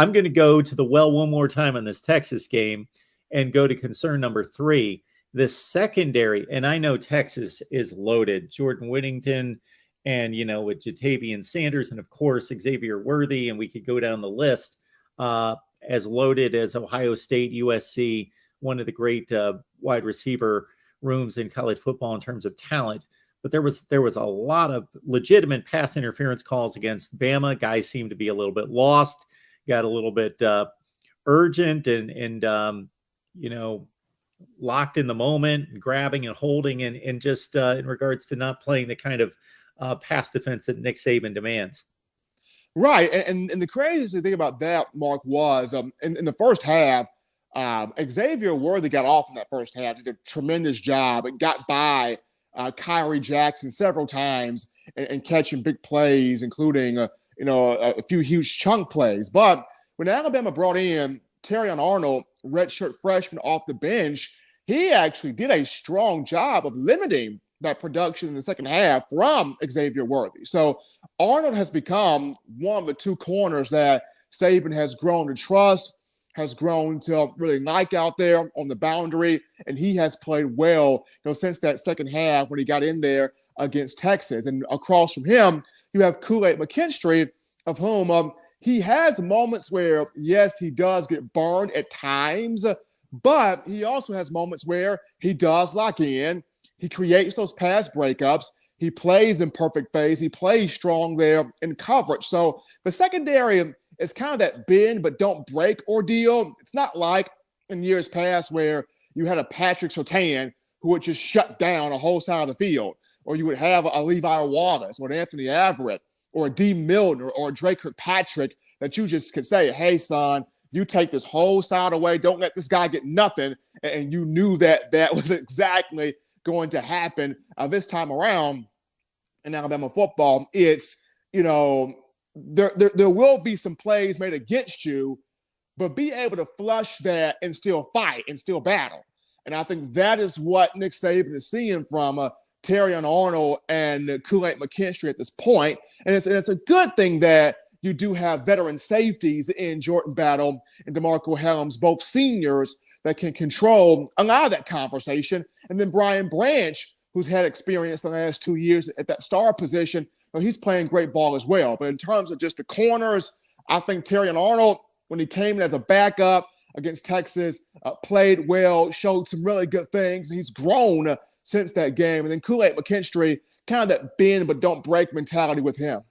I'm going to go to the well one more time on this Texas game and go to concern number 3. The secondary, and I know Texas is loaded. Jordan Whittington and, with Jatavian Sanders and, of course, Xavier Worthy, and we could go down the list, as loaded as Ohio State, USC, one of the great wide receiver rooms in college football in terms of talent. But there was a lot of legitimate pass interference calls against Bama. Guys seemed to be a little bit lost, got a little bit urgent and locked in the moment, grabbing and holding, and just in regards to not playing the kind of pass defense that Nick Saban demands. Right. And the crazy thing about that, Mark, was in the first half, Xavier Worthy got off in that first half, did a tremendous job, and got by Kyrie Jackson several times and catching big plays, including a few huge chunk plays. But when Alabama brought in Terrion Arnold, redshirt freshman off the bench, he actually did a strong job of limiting that production in the second half from Xavier Worthy. So Arnold has become one of the two corners that Saban has grown to trust, has grown to really like out there on the boundary, and he has played well, since that second half when he got in there against Texas. And across from him, you have Kool-Aid McKinstry, of whom he has moments where, yes, he does get burned at times, but he also has moments where he does lock in. He creates those pass breakups. He plays in perfect phase. He plays strong there in coverage. So the secondary, it's kind of that bend but don't break ordeal. It's not like in years past where you had a Patrick Surtain who would just shut down a whole side of the field, or you would have a Levi Wallace or an Anthony Averett or a D. Milton or a Drake Kirkpatrick that you just could say, hey, son, you take this whole side away. Don't let this guy get nothing. And you knew that was exactly going to happen. This time around in Alabama football, it's, there will be some plays made against you, but be able to flush that and still fight and still battle. And I think that is what Nick Saban is seeing from Terrion Arnold and Kool-Aid McKinstry at this point. And it's a good thing that you do have veteran safeties in Jordan Battle and DeMarco Helms, both seniors, that can control a lot of that conversation. And then Brian Branch, who's had experience the last 2 years at that star position, he's playing great ball as well. But in terms of just the corners, I think Terrion Arnold, when he came in as a backup against Texas, played well, showed some really good things. He's grown since that game. And then Kool-Aid McKinstry, kind of that bend but don't break mentality with him.